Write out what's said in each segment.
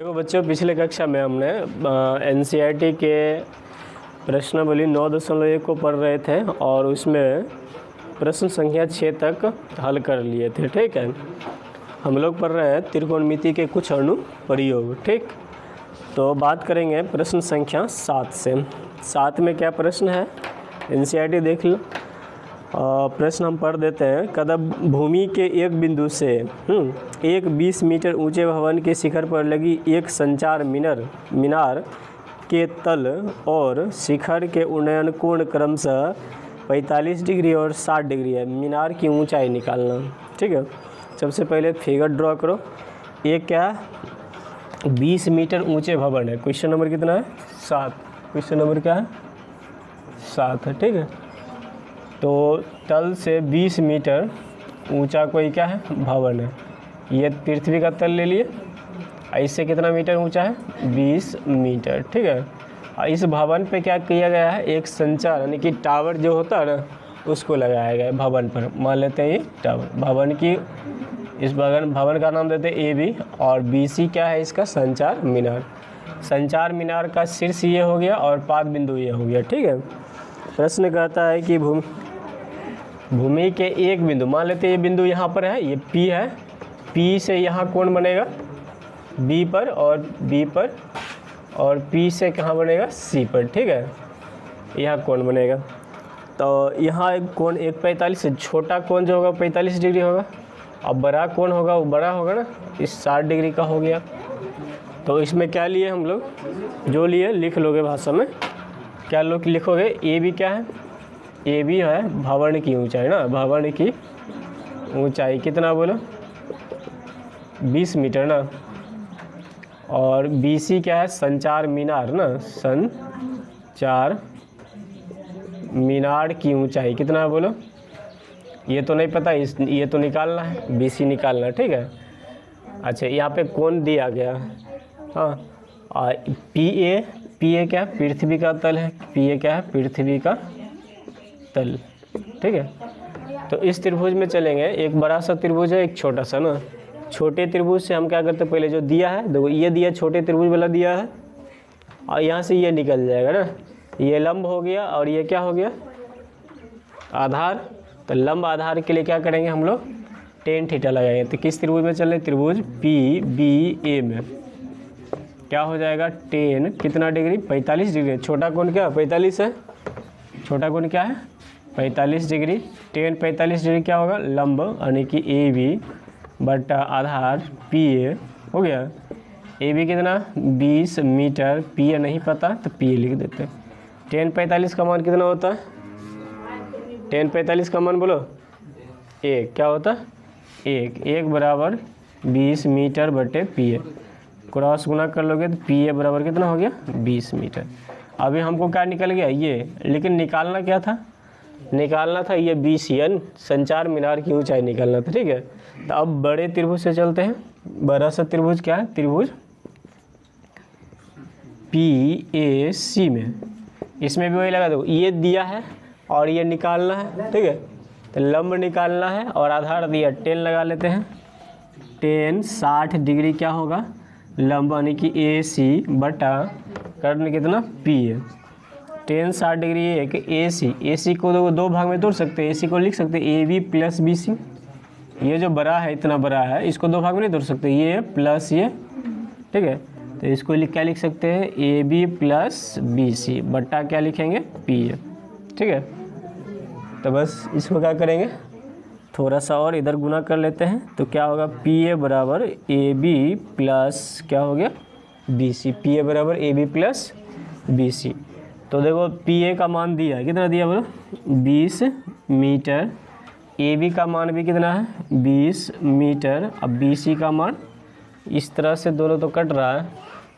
देखो बच्चों, पिछले कक्षा में हमने एनसीईआरटी के प्रश्नावली 9.1 को पढ़ रहे थे और उसमें प्रश्न संख्या 6 तक हल कर लिए थे। ठीक है, हम लोग पढ़ रहे हैं त्रिकोणमिति के कुछ अनुप्रयोग। ठीक, तो बात करेंगे प्रश्न संख्या 7 से। 7 में क्या प्रश्न है, एनसीईआरटी देख लो। प्रश्न हम पढ़ देते हैं। कदम भूमि के एक बिंदु से एक 20 मीटर ऊंचे भवन के शिखर पर लगी एक संचार मीनार के तल और शिखर के उन्नयन कोण क्रमशः 45 डिग्री और 60 डिग्री है। मीनार की ऊंचाई निकालना। ठीक है, सबसे पहले फिगर ड्रॉ करो। एक क्या है, 20 मीटर ऊंचे भवन है। क्वेश्चन नंबर कितना है, 7। क्वेश्चन नंबर क्या है, 7 है। ठीक है, तो तल से 20 मीटर ऊंचा कोई क्या है, भवन है। ये पृथ्वी का तल ले लिए, इससे कितना मीटर ऊंचा है, 20 मीटर। ठीक है, और इस भवन पे क्या किया गया है, एक संचार यानी कि टावर जो होता है ना, उसको लगाया गया है भवन पर। मान लेते हैं ये टावर भवन की, इस भवन का नाम देते हैं AB और BC क्या है इसका, संचार मीनार। संचार मीनार का शीर्ष ये हो गया और पाद बिंदु ये हो गया। ठीक है, प्रश्न कहता है कि भूमि के एक बिंदु, मान लेते हैं ये बिंदु यहाँ पर है, ये P है। P से यहाँ कोण बनेगा B पर और B पर, और P से कहाँ बनेगा, C पर। ठीक है, यहाँ कोण बनेगा। तो यहाँ एक कोण 145 है। छोटा कोण जो होगा 45 डिग्री होगा, और बड़ा कोण होगा वो बड़ा होगा ना, इस 60 डिग्री का हो गया। तो इसमें क्या लिए हम लोग, जो लिए लिख लोगे भाषा में, क्या लोग लिखोगे। AB क्या है, AB है भवन की ऊंचाई ना, भवन की ऊंचाई कितना बोलो, 20 मीटर ना। और BC क्या है, संचार मीनार ना, संचार मीनार की ऊंचाई कितना बोलो, ये तो नहीं पता, ये तो निकालना है, BC निकालना। ठीक है, अच्छा यहाँ पे कोण दिया गया, हाँ। और PA क्या है, पृथ्वी का तल है। PA क्या है, पृथ्वी का तल। ठीक है, तो इस त्रिभुज में चलेंगे। एक बड़ा सा त्रिभुज है, एक छोटा सा ना। छोटे त्रिभुज से हम क्या करते हैं, पहले जो दिया है देखो, ये दिया छोटे त्रिभुज वाला दिया है, और यहाँ से ये निकल जाएगा ना, ये लंब हो गया और ये क्या हो गया, आधार। तो लंब आधार के लिए क्या करेंगे हम लोग, tan थीटा लगाएंगे। तो किस त्रिभुज में चल रहे, त्रिभुज PBA में क्या हो जाएगा, tan कितना डिग्री, 45 डिग्री। छोटा कोण क्या 45 है, छोटा कोण क्या है 45 डिग्री। tan 45 डिग्री क्या होगा, लंब यानी कि AB बटा आधार PA हो गया। AB कितना 20 मीटर, PA नहीं पता तो PA लिख देते हैं। tan 45 का मान कितना होता है, tan 45 का मान बोलो 1, क्या होता है 1 बराबर 20 मीटर बटे PA। क्रॉस गुना कर लोगे तो PA बराबर कितना हो गया, 20 मीटर। अभी हमको क्या निकल गया ये, लेकिन निकालना क्या था, निकालना था ये BCN संचार मीनार की ऊंचाई निकालना था। ठीक है, तो अब बड़े त्रिभुज से चलते हैं। बड़ा सा त्रिभुज क्या है, त्रिभुज PAC में, इसमें भी वही लगा दो, ये दिया है और ये निकालना है। ठीक है, तो लंब निकालना है और आधार दिया, tan लगा लेते हैं। tan 60 डिग्री क्या होगा, लंब यानी कि AC बटा कर्ण कितना PA। tan 60 डिग्री एक AC को दो भाग में तोड़ सकते हैं। AC को लिख सकते हैं AB प्लस BC। ये जो बड़ा है, इतना बड़ा है, इसको दो भाग में नहीं तोड़ सकते, ये प्लस ये। ठीक है, तो इसको क्या लिख सकते हैं, AB प्लस BC बट्टा क्या लिखेंगे, PA। ठीक है, तो बस इसको क्या करेंगे, थोड़ा सा और इधर गुना कर लेते हैं। तो क्या होगा, PA बराबर AB प्लस क्या हो गया, BC। PA बराबर AB प्लस BC। तो देखो PA का मान दिया है, कितना दिया बोलो, 20 मीटर। AB का मान भी कितना है, 20 मीटर। अब BC का मान, इस तरह से दोनों तो कट रहा है,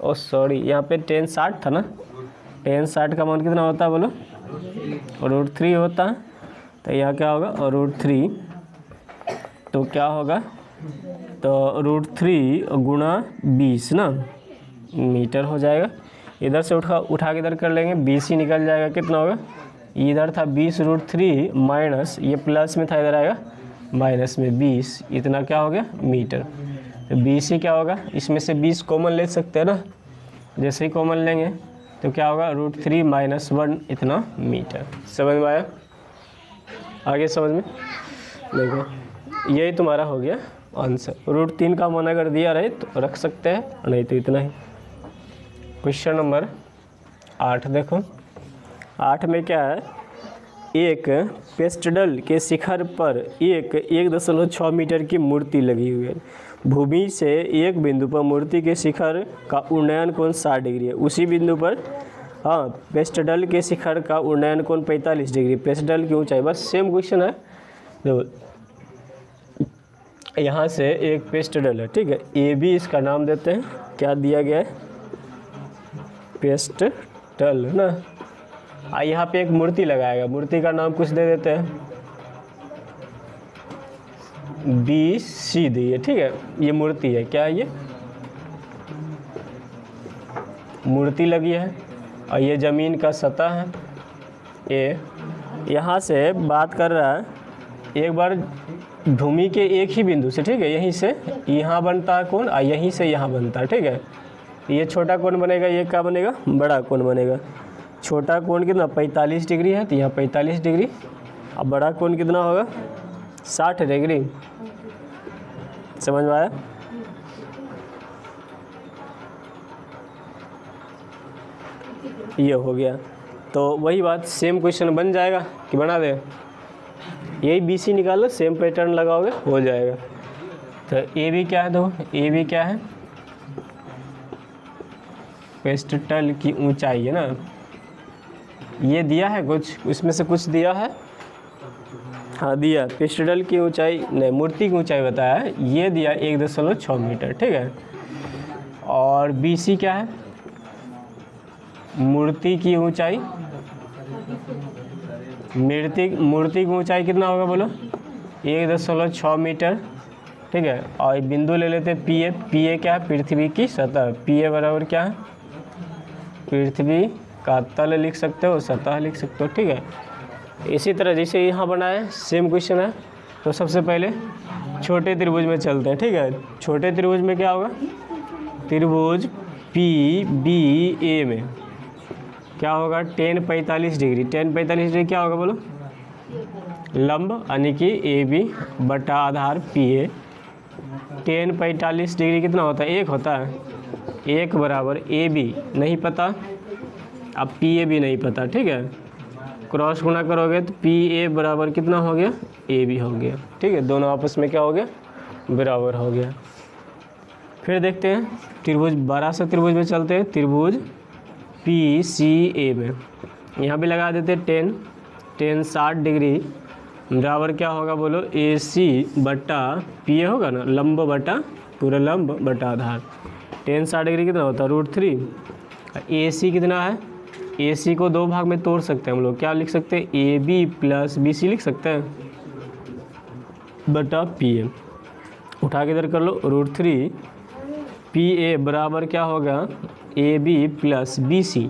ओ सॉरी, यहाँ पे tan 60 था ना, tan 60 का मान कितना होता है बोलो, √3 होता है। तो यहाँ क्या होगा, √3। तो क्या होगा, तो √3 गुणा 20 ना मीटर हो जाएगा। इधर से उठा के इधर कर लेंगे, BC निकल जाएगा, कितना होगा, इधर था 20√3 माइनस, ये प्लस में था, इधर आएगा माइनस में 20, इतना क्या हो गया मीटर। तो BC क्या होगा, इसमें से 20 कॉमन ले सकते हैं ना, जैसे ही कॉमन लेंगे तो क्या होगा √3 - 1 इतना मीटर। समझ में आया? आगे समझ में देखो, यही तुम्हारा हो गया आंसर। √3 का मान अगर दिया रहे तो रख सकते हैं, नहीं तो इतना ही। क्वेश्चन नंबर 8 देखो, 8 में क्या है, एक पेस्टडल के शिखर पर एक 1.6 मीटर की मूर्ति लगी हुई है। भूमि से एक बिंदु पर मूर्ति के शिखर का उन्नयन कोण 60 डिग्री है। उसी बिंदु पर पेस्टडल के शिखर का उन्नयन कोण 45 डिग्री। पेस्टडल की ऊंचाई, बस सेम क्वेश्चन है। देखो यहाँ से एक पेस्टडल है, ठीक है, AB इसका नाम देते हैं, क्या दिया गया है, पेस्टडल है ना। यहाँ पे एक मूर्ति लगाएगा, मूर्ति का नाम कुछ दे देते हैं, BC दिए, ठीक है। ये मूर्ति है, क्या है ये, मूर्ति लगी है, और ये ज़मीन का सतह है A। यहाँ से बात कर रहा है, एक बार भूमि के एक ही बिंदु से, ठीक है, यहीं से यहाँ बनता है कोण, और यहीं से यहाँ बनता है, ठीक है। ये छोटा कोण बनेगा, ये क्या बनेगा, बड़ा कोण बनेगा। छोटा कोण कितना 45 डिग्री है, तो यहाँ 45 डिग्री, अब बड़ा कोण कितना होगा 60 डिग्री। समझ में आया? ये हो गया, तो वही बात, सेम क्वेश्चन बन जाएगा कि बना दे, यही BC निकालो, सेम पैटर्न लगाओगे हो जाएगा। तो AB क्या है, दो AB क्या है, पेस्टडल की ऊंचाई है ना, ये दिया है कुछ, इसमें से कुछ दिया है, हाँ दिया, पेस्टडल की ऊंचाई नहीं, मूर्ति की ऊंचाई बताया है, ये दिया 1.6 मीटर, ठीक है। और BC क्या है, मूर्ति की ऊंचाई, मूर्ति की ऊंचाई कितना होगा बोलो, 1.6 मीटर, ठीक है। और बिंदु ले लेते हैं PA क्या है, पृथ्वी की सतह, PA बराबर क्या है, पृथ्वी का तल लिख सकते हो, सतह लिख सकते हो, ठीक है। इसी तरह जैसे यहाँ बनाए सेम क्वेश्चन है, तो सबसे पहले छोटे त्रिभुज में चलते हैं, ठीक है। छोटे त्रिभुज में क्या होगा, त्रिभुज PBA में क्या होगा, tan 45 डिग्री, tan 45 डिग्री क्या होगा बोलो, लंब यानी कि AB बटा आधार PA। tan 45 डिग्री कितना होता है, 1 होता है, 1 बराबर AB नहीं पता, अब PA भी नहीं पता, ठीक है। क्रॉस गुणा करोगे तो PA बराबर कितना हो गया, AB हो गया, ठीक है। दोनों आपस में क्या हो गया, बराबर हो गया। फिर देखते हैं त्रिभुज, बड़ा सा त्रिभुज में चलते हैं, त्रिभुज PCA में यहाँ भी लगा देते हैं tan 60 डिग्री बराबर क्या होगा बोलो, AC बटा PA होगा ना, लंब बटा पूरा लंब बटा आधार। tan 60 डिग्री कितना होता है, √3। AC कितना है, AC को दो भाग में तोड़ सकते हैं हम लोग, क्या लिख सकते हैं, AB + BC लिख सकते हैं, बटा PA। उठा के इधर कर लो, √3 PA बराबर क्या होगा, AB + BC।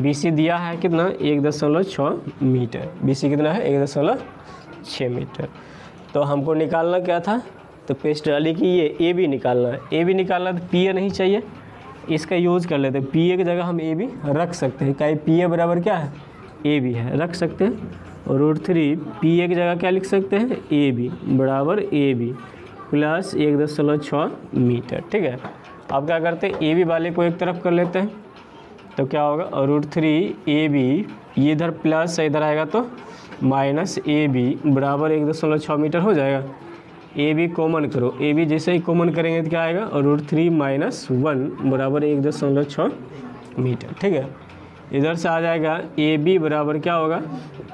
BC दिया है कितना, 1.6 मीटर, BC कितना है, 1.6 मीटर। तो हमको निकालना क्या था, तो पेस्टडल की ये AB निकालना है, AB निकालना तो PA नहीं चाहिए, इसका यूज़ कर लेते हैं, PA की जगह हम AB रख सकते हैं, क्या PA बराबर क्या है, AB है, रख सकते हैं। और √3 PA की जगह क्या लिख सकते हैं, AB बराबर AB + 1.6 मीटर, ठीक है। अब क्या करते हैं, AB वाले को एक तरफ कर लेते हैं, तो क्या होगा, √3 AB, ये इधर प्लस है, इधर आएगा तो -AB बराबर 1.6 मीटर हो जाएगा। AB कॉमन करो, AB जैसे ही कॉमन करेंगे तो क्या आएगा, √3 - 1 बराबर 1.6 मीटर, ठीक है। इधर से आ जाएगा AB बराबर क्या होगा,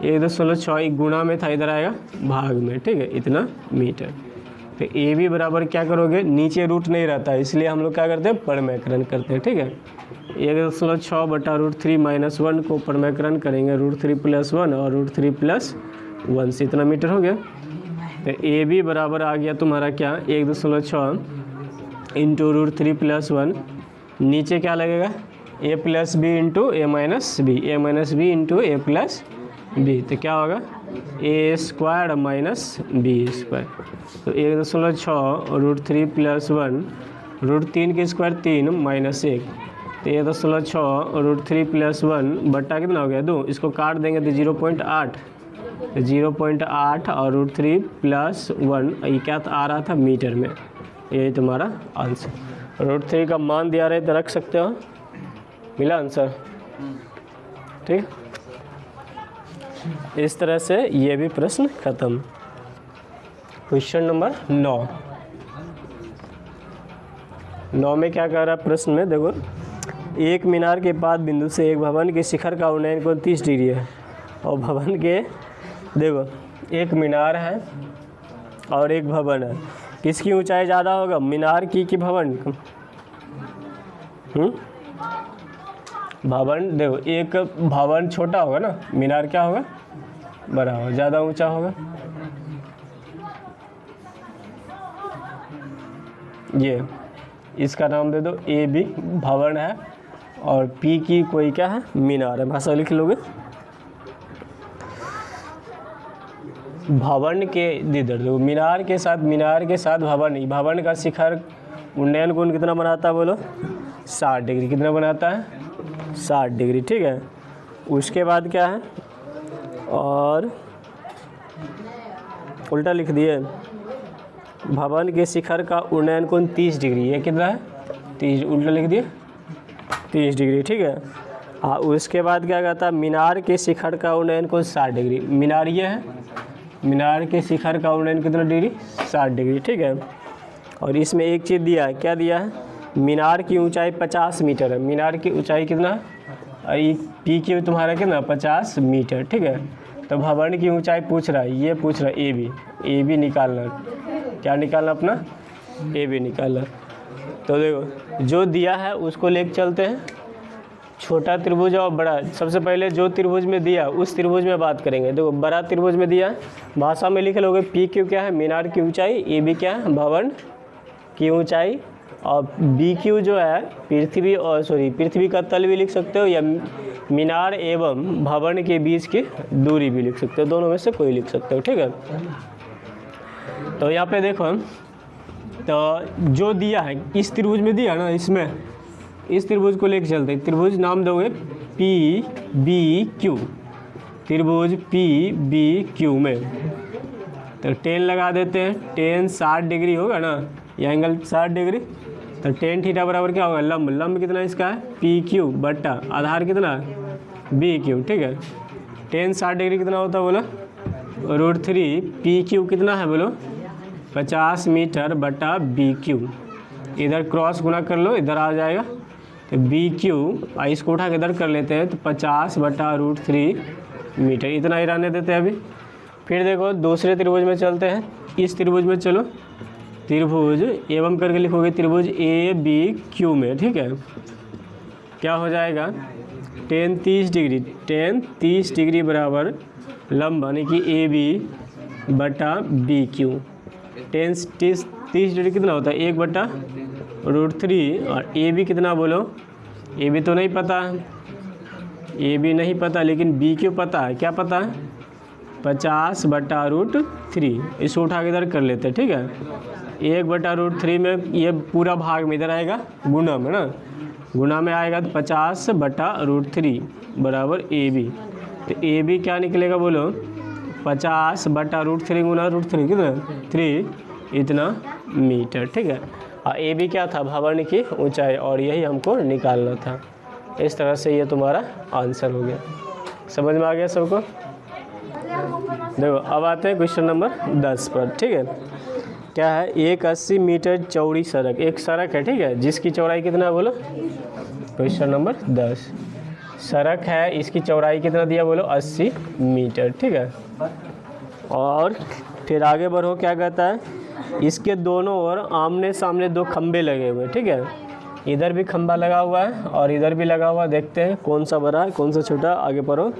1.6 गुणा में था, इधर आएगा भाग में, ठीक है, इतना मीटर। तो AB बराबर क्या करोगे, नीचे रूट नहीं रहता है, इसलिए हम लोग क्या करते हैं, परमेकरण करते हैं, ठीक है। 1.6 बटा √3 - 1 को परमेकरण करेंगे, √3 + 1 और √3 + 1 से इतना मीटर हो गया। तो AB बराबर आ गया तुम्हारा क्या, 1.6 इंटू √3 + 1, नीचे क्या लगेगा, A + B into A - B, A - B into A + B, तो क्या होगा A square minus B square. तो 1.6 √3 + 1 √3 के स्क्वायर 3 माइनस 1, तो 1.6 √3 + 1 बट्टा कितना हो गया 2, इसको काट देंगे तो 0.8, तो 0.8 और √3 + 1 ये क्या आ रहा था मीटर में। यही तुम्हारा आंसर। √3 का मान दिया रहे तो रख सकते हो, मिला आंसर। ठीक, इस तरह से ये भी प्रश्न खत्म। क्वेश्चन नंबर 9 में क्या कह रहा है प्रश्न में, देखो एक मीनार के पाद बिंदु से एक भवन के शिखर का उन्नयन कोण 30 डिग्री है, और भवन के, देखो एक मीनार है और एक भवन है, किसकी ऊंचाई ज़्यादा होगा, मीनार की कि भवन? भवन, देखो एक भवन छोटा होगा ना, मीनार क्या होगा बड़ा होगा, ज़्यादा ऊंचा होगा। ये इसका नाम दे दो ए बी भवन है, और पी की कोई क्या है मीनार है, भाषा लिख लोगे। भवन के इधर देखो मीनार के साथ भवन, भवन का शिखर उन्नयन कोण कितना बनाता है बोलो 60 डिग्री, कितना बनाता है 60 डिग्री, ठीक है। उसके बाद क्या है, और उल्टा लिख दिए, भवन के शिखर का उन्नयन कोण 30 डिग्री, ये कितना है 30, उल्टा लिख दिए 30 डिग्री, ठीक है। हाँ, उसके बाद क्या कहता है, मीनार के शिखर का उन्नयन कोण 60 डिग्री, मीनार ये है, मीनार के शिखर का उन्नयन कितना डिग्री 60 डिग्री, ठीक है। और इसमें एक चीज़ दिया है, क्या दिया है, मीनार की ऊंचाई 50 मीटर है, मीनार की ऊंचाई कितना है, और पी की तुम्हारा कितना 50 मीटर, ठीक है। तो भवन की ऊंचाई पूछ रहा है, ये पूछ रहा है ए बी निकालना, क्या निकालना अपना ए बी निकालना। तो देखो जो दिया है उसको लेके चलते हैं, छोटा त्रिभुज और बड़ा। सबसे पहले जो त्रिभुज में दिया उस त्रिभुज में बात करेंगे। देखो बड़ा त्रिभुज में दिया, भाषा में लिख लोगे पी क्यू क्या है मीनार की ऊंचाई, ए बी क्या है भवन की ऊंचाई, और बी क्यू जो है पृथ्वी का तल भी लिख सकते हो, या मीनार एवं भवन के बीच की दूरी भी लिख सकते हो, दोनों में से कोई लिख सकते हो, ठीक है। तो यहाँ पे देखो, तो जो दिया है इस त्रिभुज में दिया ना, इसमें इस त्रिभुज को लेके चलते हैं। त्रिभुज नाम दोगे पी बी क्यू, त्रिभुज पी बी क्यू में तो 10 लगा देते हैं, 10 60 डिग्री होगा ना, यह एंगल 60 डिग्री, तो 10 थीटा बराबर क्या होगा लंब कितना इसका है पी क्यू बट्टा आधार कितना बी क्यू, ठीक है। 10 60 डिग्री कितना होता है बोलो √3, पी क्यू कितना है बोलो 50 मीटर बटा बी क्यू, इधर क्रॉस गुना कर लो, इधर आ जाएगा, तो बी क्यू इसको उठा के इधर कर लेते हैं, तो 50 बटा √3 मीटर, इतना ही रहने देते हैं अभी। फिर देखो दूसरे त्रिभुज में चलते हैं, इस त्रिभुज में चलो, त्रिभुज एवं करके लिखोगे त्रिभुज ए बी क्यू में, ठीक है। क्या हो जाएगा 10 30 डिग्री बराबर लंब, यानी कि ए बी बटा बी क्यू। 10 30 डिग्री कितना होता है 1 बटा √3, और ए बी कितना बोलो, ए बी तो नहीं पता है, ए बी नहीं पता, लेकिन बी क्यू पता है, क्या पता है 50 बटा √3, इसको उठा के इधर कर लेते हैं, ठीक है। 1 बटा √3 में ये पूरा भाग में इधर आएगा गुना में ना, गुना में आएगा तो 50 बटा √3 बराबर ए बी, तो ए बी क्या निकलेगा बोलो 50 बटा √3 गुना √3 कितना 3 इतना मीटर, ठीक है। और ए बी क्या था भवन की ऊंचाई, और यही हमको निकालना था। इस तरह से ये तुम्हारा आंसर हो गया, समझ में आ गया सबको। देखो अब आते हैं क्वेश्चन नंबर 10 पर, ठीक है। क्या है, एक 80 मीटर चौड़ी सड़क, एक सड़क है, ठीक है, जिसकी चौड़ाई कितना है बोलो, क्वेश्चन नंबर 10 सड़क है, इसकी चौड़ाई कितना दिया बोलो 80 मीटर, ठीक है। और फिर आगे बढ़ो, क्या कहता है, इसके दोनों ओर आमने सामने 2 खंबे लगे हुए, ठीक है। इधर भी खंबा लगा हुआ है और इधर भी लगा हुआ है, देखते हैं कौन सा बड़ा है कौन सा छोटा, आगे पढ़ो।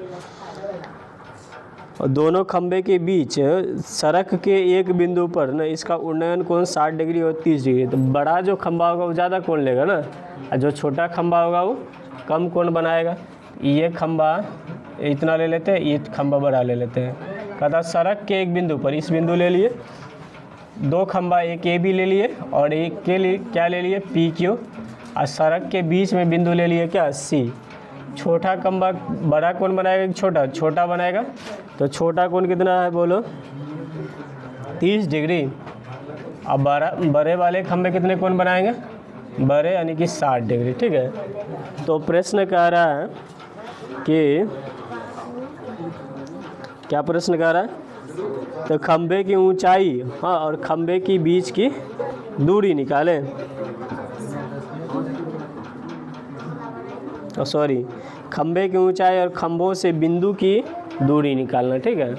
और दोनों खंबे के बीच सड़क के एक बिंदु पर ना इसका उन्नयन कोण 60 डिग्री और 30 डिग्री, तो बड़ा जो खंबा होगा वो ज़्यादा कोण लेगा ना, और जो छोटा खंबा होगा वो कम कोण बनाएगा। ये खंबा इतना ले लेते हैं, ये खंबा बड़ा ले लेते हैं। कहता सड़क के एक बिंदु पर, इस बिंदु ले लिए, दो खंबा, एक ए बी ले लिए और एक के लिए क्या ले लिए, पी क्यू, और सड़क के बीच में बिंदु ले लिए क्या, सी। छोटा खंबा बड़ा कौन बनाएगा कि छोटा, छोटा बनाएगा, तो छोटा कोण कितना है बोलो, 30 डिग्री। अब बड़े वाले खंबे कितने कोण बनाएंगे, बड़े यानी कि 60 डिग्री, ठीक है। तो प्रश्न कह रहा है कि क्या प्रश्न कह रहा है, तो खंबे की ऊंचाई, हाँ, और खंबे की बीच की दूरी निकालें, सॉरी, खंबे की ऊंचाई और खंभों से बिंदु की दूरी निकालना, ठीक है।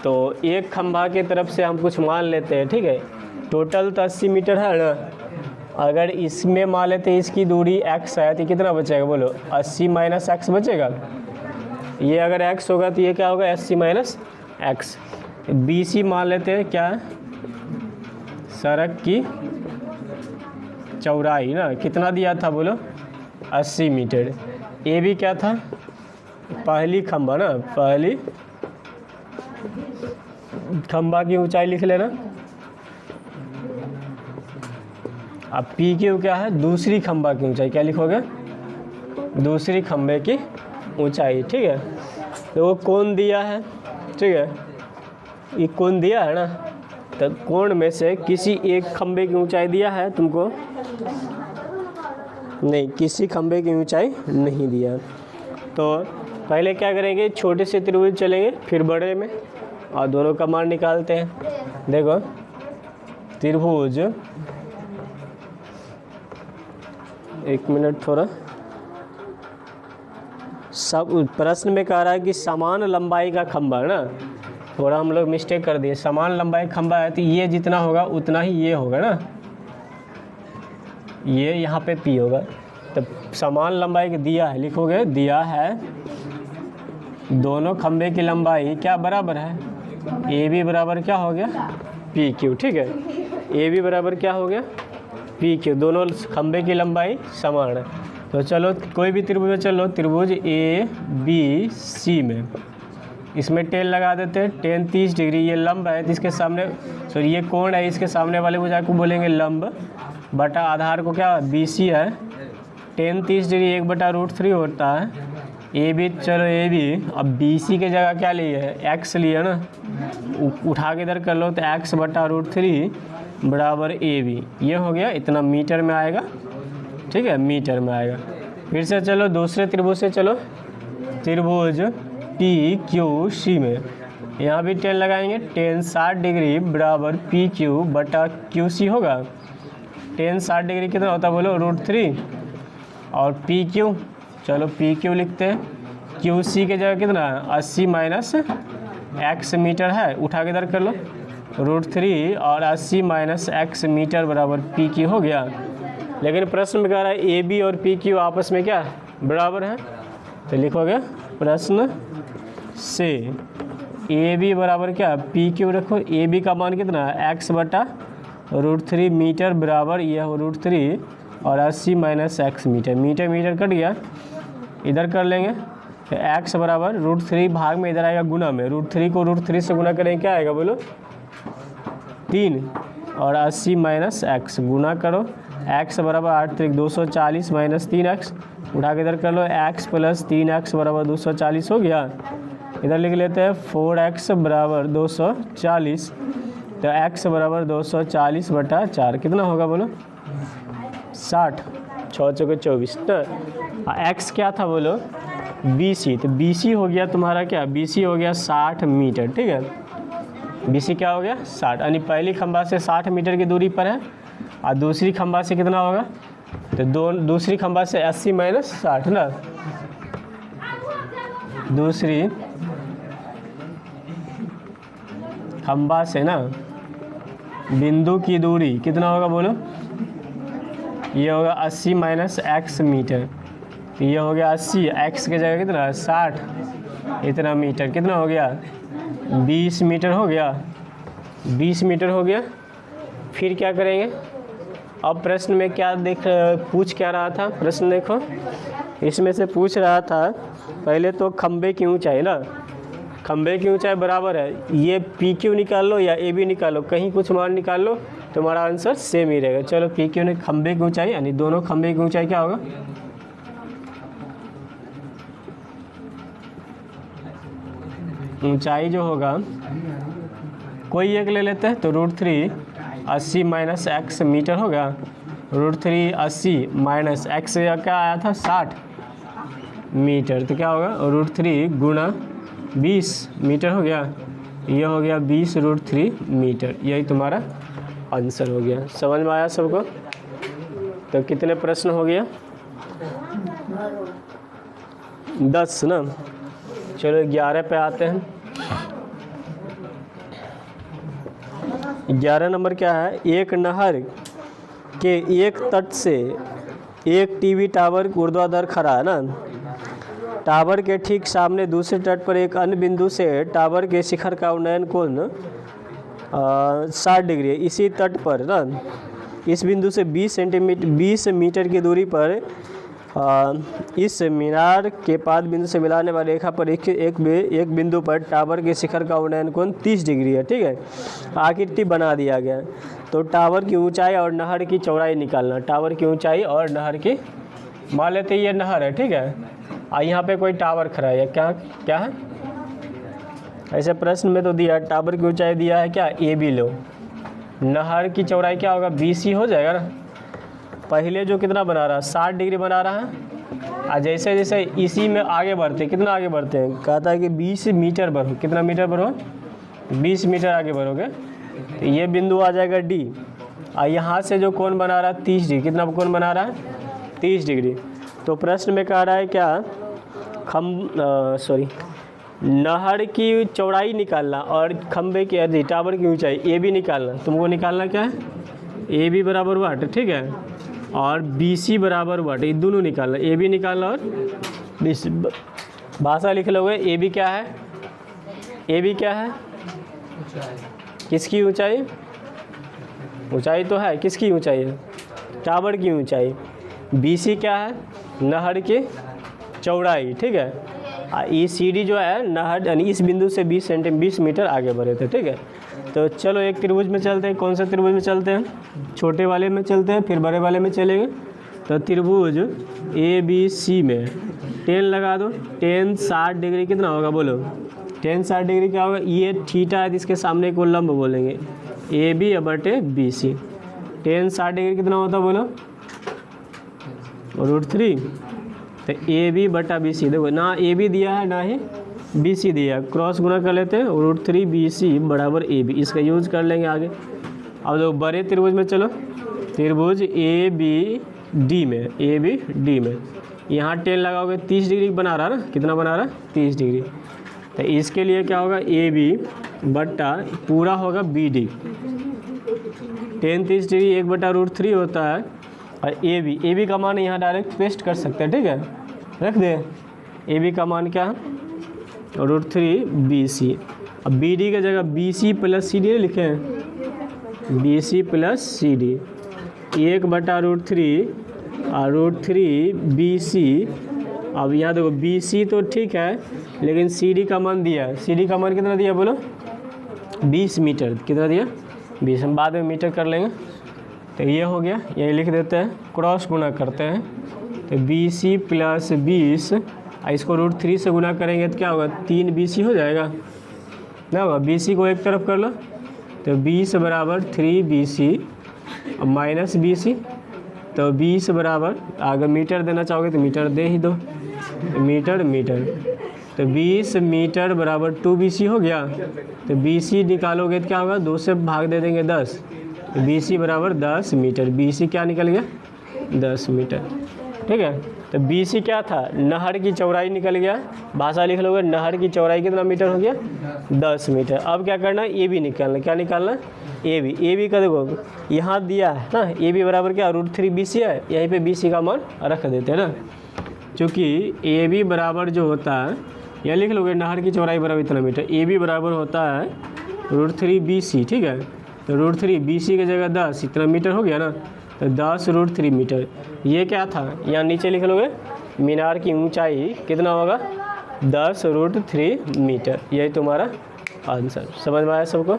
तो एक खंभा की तरफ से हम कुछ मान लेते हैं, ठीक है। टोटल तो 80 मीटर है ना, अगर इसमें मान लेते हैं इसकी दूरी x है तो कितना बचेगा बोलो, 80 माइनस एक्स बचेगा। ये अगर x होगा तो ये क्या होगा, 80 माइनस एक्स। BC मान लेते हैं क्या है, सड़क की चौड़ाई ना, कितना दिया था बोलो, 80 मीटर। AB क्या था, पहली खंबा ना, पहली खंबा की ऊंचाई लिख लेना। अब PQ क्या है, दूसरी खंबा की ऊंचाई, क्या लिखोगे, दूसरी खंबे की ऊंचाई, ठीक है। तो वो कोण दिया है, ठीक है, ये कोण दिया है ना, तो कोण में से किसी एक खंबे की ऊंचाई दिया है तुमको, नहीं, किसी खंबे की ऊंचाई नहीं दिया। तो पहले क्या करेंगे, छोटे से त्रिभुज चलेंगे, फिर बड़े में, और दोनों का मान निकालते हैं। देखो त्रिभुज, एक मिनट, थोड़ा सब प्रश्न में कह रहा है कि समान लंबाई का खंबा है ना, थोड़ा हम लोग मिस्टेक कर दिए। समान लंबाई खंबा है तो ये जितना होगा उतना ही ये होगा ना, ये यहाँ पे P होगा। तो समान लंबाई के दिया है, लिखोगे दिया है दोनों खंबे की लंबाई क्या बराबर है, AB बराबर क्या हो गया, PQ, ठीक है। AB बराबर क्या हो गया, PQ, दोनों खंबे की लंबाई समान है। तो चलो कोई भी त्रिभुज में चलो, त्रिभुज ABC में इसमें टेन लगा देते हैं, टेन 30 डिग्री, ये लंब है तो इसके सामने, सॉरी ये कोण है, इसके सामने वाले भुजा को बोलेंगे लंब, बटा आधार को क्या BC है, टेन 30 डिग्री 1/√3 होता है। AB, चलो AB, अब BC के जगह क्या लिए है, x लिए ना, उठा के इधर कर लो तो x/√3 बराबर AB, ये हो गया, इतना मीटर में आएगा, ठीक है, मीटर में आएगा। फिर से चलो दूसरे त्रिभुज से चलो, त्रिभुज PQC में यहाँ भी टेन लगाएंगे, टेन 60 डिग्री बराबर PQ बटा QC होगा। टेन 60 डिग्री कितना होता है बोलो, √3, और PQ, चलो PQ लिखते हैं, QC के जगह कितना है, 80 माइनस एक्स मीटर है, उठा के इधर कर लो, √3 और 80 माइनस एक्स मीटर बराबर PQ हो गया। लेकिन प्रश्न में कह रहा है AB और PQ आपस में क्या बराबर है, तो लिखोगे प्रश्न से AB बराबर क्या, PQ रखो, AB का मान कितना है, x/√3 मीटर बराबर यह हो √3 और 80 minus x metre, metre metre cut गया, इधर कर लेंगे, तो x बराबर √3 भाग में इधर आएगा गुना में, √3 को √3 से गुना करेंगे, क्या आएगा बोलो, 3, और 80 माइनस एक्स गुना करो, x बराबर 8 3 240 माइनस 3x, उठा के इधर कर लो, x प्लस 3x बराबर 240 हो गया। इधर लिख लेते हैं 4x बराबर 240, तो x बराबर 240/4 कितना होगा बोलो, 60, 6 चौके 24 ना। x क्या था बोलो, BC, तो BC हो गया तुम्हारा क्या, BC हो गया 60 मीटर, ठीक है। BC क्या हो गया 60, यानी पहली खंबा से 60 मीटर की दूरी पर है, और दूसरी खंबा से कितना होगा, तो दूसरी खंबा से 80 माइनस 60 ना, दूसरी खंबा से ना बिंदु की दूरी कितना होगा बोलो, ये होगा 80 माइनस एक्स मीटर, तो ये हो गया 80, एक्स के जगह कितना 60, इतना मीटर कितना हो गया, 20 मीटर हो गया, 20 मीटर हो गया। फिर क्या करेंगे, अब प्रश्न में क्या पूछ क्या रहा था, प्रश्न देखो इसमें से पूछ रहा था पहले तो खंबे की ऊंचाई ना, खंबे की ऊंचाई बराबर है, ये पी क्यू निकाल लो या ए बी निकाल लो, कहीं कुछ मान निकाल लो, तुम्हारा आंसर सेम ही रहेगा। चलो पी क्यू ने खंबे की ऊंचाई यानी दोनों खंबे की ऊंचाई क्या होगा, ऊंचाई जो होगा कोई एक ले लेते हैं, तो √3 80 माइनस एक्स मीटर होगा, √3 80 माइनस एक्स क्या आया था 60 मीटर, तो क्या होगा √3 गुणा 20 मीटर हो गया, ये हो गया 20√3 मीटर, यही तुम्हारा आंसर हो गया। समझ में आया सबको? तो कितने प्रश्न हो गया, 10 ना। चलो 11 पे आते हैं। 11 नंबर क्या है, एक नहर के एक तट से एक टीवी टावर ऊर्ध्वाधर खड़ा है ना, टावर के ठीक सामने दूसरे तट पर एक अन्य बिंदु से टावर के शिखर का उन्नयन कोण 60 डिग्री है। इसी तट पर ना इस बिंदु से 20 मीटर की दूरी पर इस मीनार के पाद बिंदु से मिलाने वाली रेखा पर एक बिंदु पर टावर के शिखर का उन्नयन कोण 30 डिग्री है। ठीक है, आकृति बना दिया गया। तो टावर की ऊंचाई और नहर की चौड़ाई निकालना, टावर की ऊंचाई और नहर की, मान लेते ये नहर है, ठीक है, और यहाँ पे कोई टावर खड़ा है, क्या क्या है, ऐसे प्रश्न में तो दिया टावर की ऊंचाई दिया है क्या, ए बी लो, नहर की चौड़ाई क्या होगा BC हो जाएगा ना। पहले जो कितना बना रहा है 60 डिग्री बना रहा है, और जैसे जैसे इसी में आगे बढ़ते कितना आगे बढ़ते हैं, कहता है कि 20 मीटर बढ़ो, कितना मीटर बढ़ो 20 मीटर आगे बढ़ोगे, तो ये बिंदु आ जाएगा D, और यहाँ से जो कोण बना रहा है 30 डिग्री, कितना कोण बना रहा है 30 डिग्री। तो प्रश्न में कह रहा है क्या, नहर की चौड़ाई निकालना और खंबे की टावर की ऊंचाई ए बी निकालना, तुमको निकालना क्या है, ए बी बराबर वाट, ठीक है, और BC बराबर वाट, ये दोनों निकालना, ए बी निकालना और BC। भाषा लिख लोगे, ए बी क्या है, ए बी क्या है, किसकी ऊंचाई, ऊंचाई तो है, किसकी ऊंचाई है, टावर की ऊंचाई। BC क्या है, नहर की चौड़ाई, ठीक है, ई CD जो है नहर यानी इस बिंदु से 20 मीटर आगे बढ़े थे। ठीक है, तो चलो एक त्रिभुज में चलते हैं, कौन सा त्रिभुज में चलते हैं, छोटे वाले में चलते हैं फिर बड़े वाले में चलेंगे। तो त्रिभुज ABC में 10 लगा दो, 10 60 डिग्री कितना होगा बोलो, 10 60 डिग्री क्या होगा, ये थीटा है, इसके सामने को लंब बोलेंगे, AB बटे BC, 10 60 डिग्री कितना होता बोलो, √3, तो AB बटा BC, देखो ना AB दिया है ना ही BC दिया है, क्रॉस गुना कर लेते हैं, √3 BC बराबर AB, इसका यूज कर लेंगे आगे। अब देखो बड़े त्रिभुज में चलो, त्रिभुज ABD में यहाँ 10 लगाओगे 30 डिग्री बना रहा है ना, कितना बना रहा है 30 डिग्री, तो इसके लिए क्या होगा AB बटा पूरा होगा BD, 10 30 डिग्री 1 बटा √3 होता है, और AB का मान यहाँ डायरेक्ट पेस्ट कर सकते हैं, ठीक है, रख दे, AB का मान क्या है √3 BC, अब BD की जगह BC प्लस CD लिखे हैं, BC प्लस CD, 1 बटा √3 और √3 BC। अब यहाँ देखो BC तो ठीक है, लेकिन CD का मान दिया है, CD का मान कितना दिया बोलो 20 मीटर, कितना दिया 20, हम बाद में मीटर कर लेंगे। तो ये हो गया, यही लिख देते हैं, क्रॉस गुना करते हैं, तो BC प्लस 20, इसको √3 से गुना करेंगे तो क्या होगा 3 BC हो जाएगा ना, होगा BC को एक तरफ कर लो, तो 20 बराबर 3 BC माइनस BC, तो 20 बराबर, अगर मीटर देना चाहोगे तो मीटर दे ही दो, मीटर, तो 20 मीटर बराबर 2 BC हो गया, तो BC निकालोगे तो क्या होगा 2 से भाग दे देंगे 10, तो BC बराबर 10 मीटर, BC क्या निकल गया 10 मीटर। ठीक है, तो BC क्या था, नहर की चौड़ाई निकल गया, भाषा लिख लोगे, नहर की चौड़ाई कितना मीटर हो गया 10 मीटर। अब क्या करना है, AB निकालना, क्या निकालना है AB का देखो यहाँ दिया है ना, AB बराबर क्या √3 BC है, यहीं पे BC का मान रख देते हैं ना, क्योंकि AB बराबर जो होता है, यह लिख लोगे नहर की चौड़ाई बराबर इतना मीटर, AB बराबर होता है √3 BC, ठीक है, तो √3 BC की जगह 10 इतना मीटर हो गया ना, 10√3 मीटर। ये क्या था, यहाँ नीचे लिख लोगे मीनार की ऊंचाई कितना होगा 10√3 मीटर। यही तुम्हारा आंसर। समझ में आया सबको?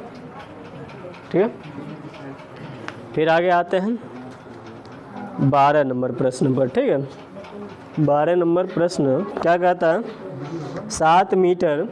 ठीक है, फिर आगे आते हैं 12 नंबर प्रश्न पर। ठीक है, 12 नंबर प्रश्न क्या कहता है, 7 मीटर